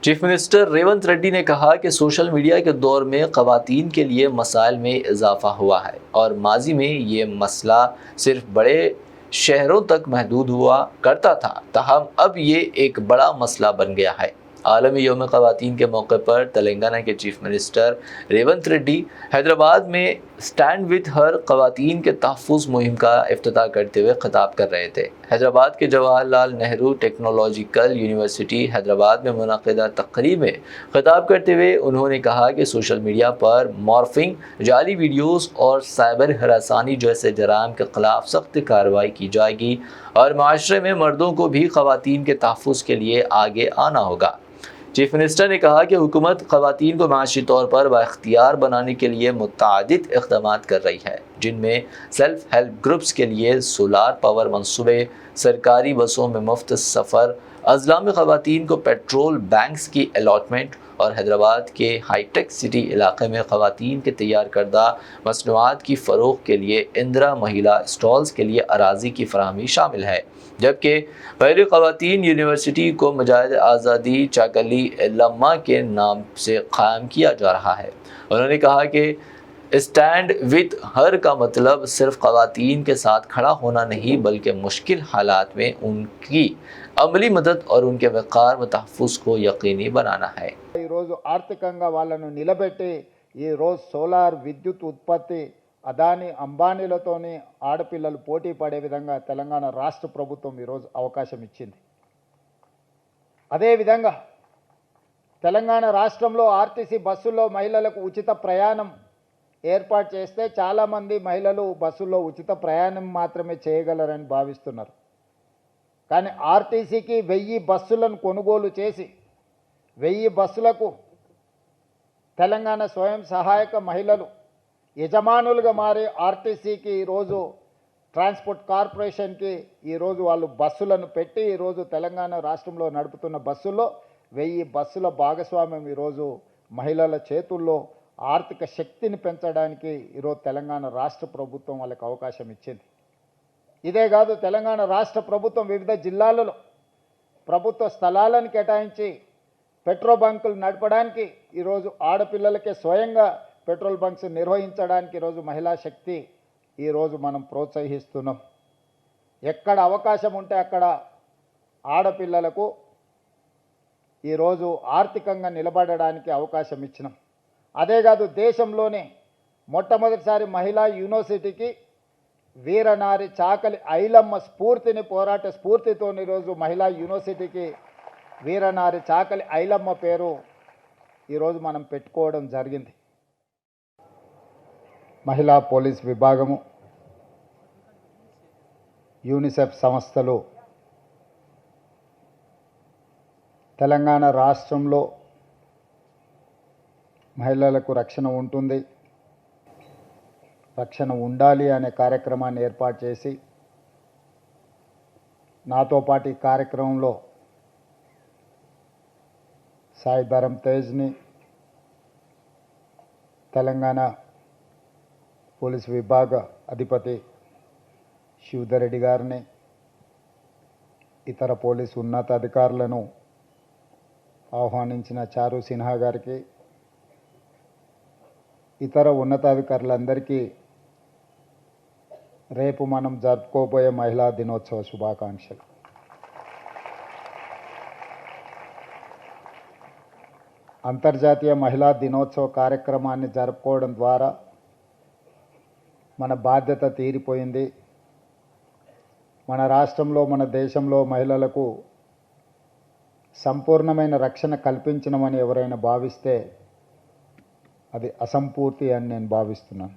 Chief minister Revanth Reddy ने कहा कि सोशल मीडिया के दौर में ख़वातीन के लिए मसाइल में इजाफा हुआ है और माजी में ये मसला सिर्फ बड़े शहरों तक महदूद हुआ करता था, ताहम अब ये एक बड़ा मसला बन गया है। आलमी यौम ख़वातीन के मौके पर तेलंगाना के चीफ मिनिस्टर रेवंत रेड्डी हैदराबाद में स्टैंड विद हर ख़वातीन के तहफ़्फ़ुज़ मुहिम का इफ्तिताह करते हुए खिताब कर रहे थे। हैदराबाद के जवाहरलाल नेहरू टेक्नोलॉजिकल यूनिवर्सिटी हैदराबाद में मुनक़िदा तक़रीब में खिताब करते हुए उन्होंने कहा कि सोशल मीडिया पर मॉर्फिंग, जाली वीडियोज़ और साइबर हरासानी जैसे जराइम के ख़िलाफ़ सख्त कार्रवाई की जाएगी और माशरे में मर्दों को भी ख़वातीन के तहफ़्फ़ुज़ के लिए आगे आना होगा। चीफ मिनिस्टर ने कहा कि हुकूमत ख़वातीन को माशी तौर पर बाइख्तियार बनाने के लिए मुतअद्दिद इक़दाम कर रही है, जिनमें सेल्फ हेल्प ग्रुप्स के लिए सोलार पावर मनसूबे, सरकारी बसों में मुफ्त सफ़र, अज़ला में ख़वातीन को पेट्रोल बैंक्स की अलॉटमेंट और हैदराबाद के हाईटेक सिटी इलाके में ख़वातीन के तैयार करदा मसनूआत की फ़रोग़ के लिए इंदिरा महिला स्टॉल्स के लिए अराज़ी की फराहमी शामिल है। जबकि पहले ख़वातीन यूनिवर्सिटी को मुजाहिद आज़ादी चाकली लम्मा के नाम से क़ायम किया जा रहा है। उन्होंने कहा कि स्टैंड विद हर का मतलब सिर्फ ख़वातीन के साथ खड़ा होना नहीं, बल्कि मुश्किल हालात में उनकी अमली मदद और उनके वक़ार व तहफ़्फ़ुज़ को यकीनी बनाना है। ఆర్థికంగా వాళ్ళను నిలబెట్టి ఈరోజు సోలార్ విద్యుత్ ఉత్పత్తి అదాని అంబానీలతోని ఆడపిల్లలు పోటీ పడే విధంగా తెలంగాణ రాష్ట్ర ప్రభుత్వం ఈరోజు అవకాశం ఇచ్చింది. అదేవిధంగా తెలంగాణ రాష్ట్రంలో ఆర్టీసీ బస్సుల్లో మహిళలకు ఉచిత ప్రయాణం ఏర్పాటు చేస్తే చాలామంది మహిళలు బస్సుల్లో ఉచిత ప్రయాణం మాత్రమే చేయగలరని భావిస్తున్నారు. కానీ ఆర్టీసీకి 1000 బస్సులను కొనుగోలు చేసి 1000 బస్సులకు తెలంగాణ స్వయం సహాయక మహిళలు యజమానులుగా మారి ఆర్టీసీకి ఈరోజు ట్రాన్స్పోర్ట్ కార్పొరేషన్కి ఈరోజు వాళ్ళు బస్సులను పెట్టి ఈరోజు తెలంగాణ రాష్ట్రంలో నడుపుతున్న బస్సుల్లో 1000 బస్సుల భాగస్వామ్యం ఈరోజు మహిళల చేతుల్లో ఆర్థిక శక్తిని పెంచడానికి ఈరోజు తెలంగాణ రాష్ట్ర ప్రభుత్వం వాళ్ళకి అవకాశం ఇచ్చింది. ఇదే కాదు, తెలంగాణ రాష్ట్ర ప్రభుత్వం వివిధ జిల్లాలలో ప్రభుత్వ స్థలాలను కేటాయించి పెట్రోల్ బంకులు నడపడానికి ఈరోజు ఆడపిల్లలకే స్వయంగా పెట్రోల్ బంక్స్ నిర్వహించడానికి ఈరోజు మహిళా శక్తి ఈరోజు మనం ప్రోత్సహిస్తున్నాం. ఎక్కడ అవకాశం ఉంటే అక్కడ ఆడపిల్లలకు ఈరోజు ఆర్థికంగా నిలబడడానికి అవకాశం ఇచ్చినాం. అదే కాదు, దేశంలోనే మొట్టమొదటిసారి మహిళా యూనివర్సిటీకి వీరనారి చాకలి ఐలమ్మ స్ఫూర్తిని పోరాట స్ఫూర్తితో ఈరోజు మహిళా యూనివర్సిటీకి వీరనారి చాకలి ఐలమ్మ పేరు ఈరోజు మనం పెట్టుకోవడం జరిగింది. మహిళా పోలీస్ విభాగము, యూనిసెఫ్ సంస్థలు తెలంగాణ రాష్ట్రంలో మహిళలకు రక్షణ ఉంటుంది, రక్షణ ఉండాలి అనే కార్యక్రమాన్ని ఏర్పాటు చేసి నాతో పాటు ఈ కార్యక్రమంలో సాయి ధరమ్ తేజ్ని, తెలంగాణ పోలీస్ విభాగ అధిపతి శివధర్ రెడ్డి గారిని, ఇతర పోలీసు ఉన్నతాధికారులను ఆహ్వానించిన చారు సిన్హా గారికి, ఇతర ఉన్నతాధికారులందరికీ రేపు మనం జరుపుకోబోయే మహిళా దినోత్సవ శుభాకాంక్షలు. అంతర్జాతీయ మహిళా దినోత్సవ కార్యక్రమాన్ని జరుపుకోవడం ద్వారా మన బాధ్యత తీరిపోయింది. మన రాష్ట్రంలో, మన దేశంలో మహిళలకు సంపూర్ణమైన రక్షణ కల్పించమని ఎవరైనా భావిస్తే అది అసంపూర్తి అని నేను భావిస్తున్నాను.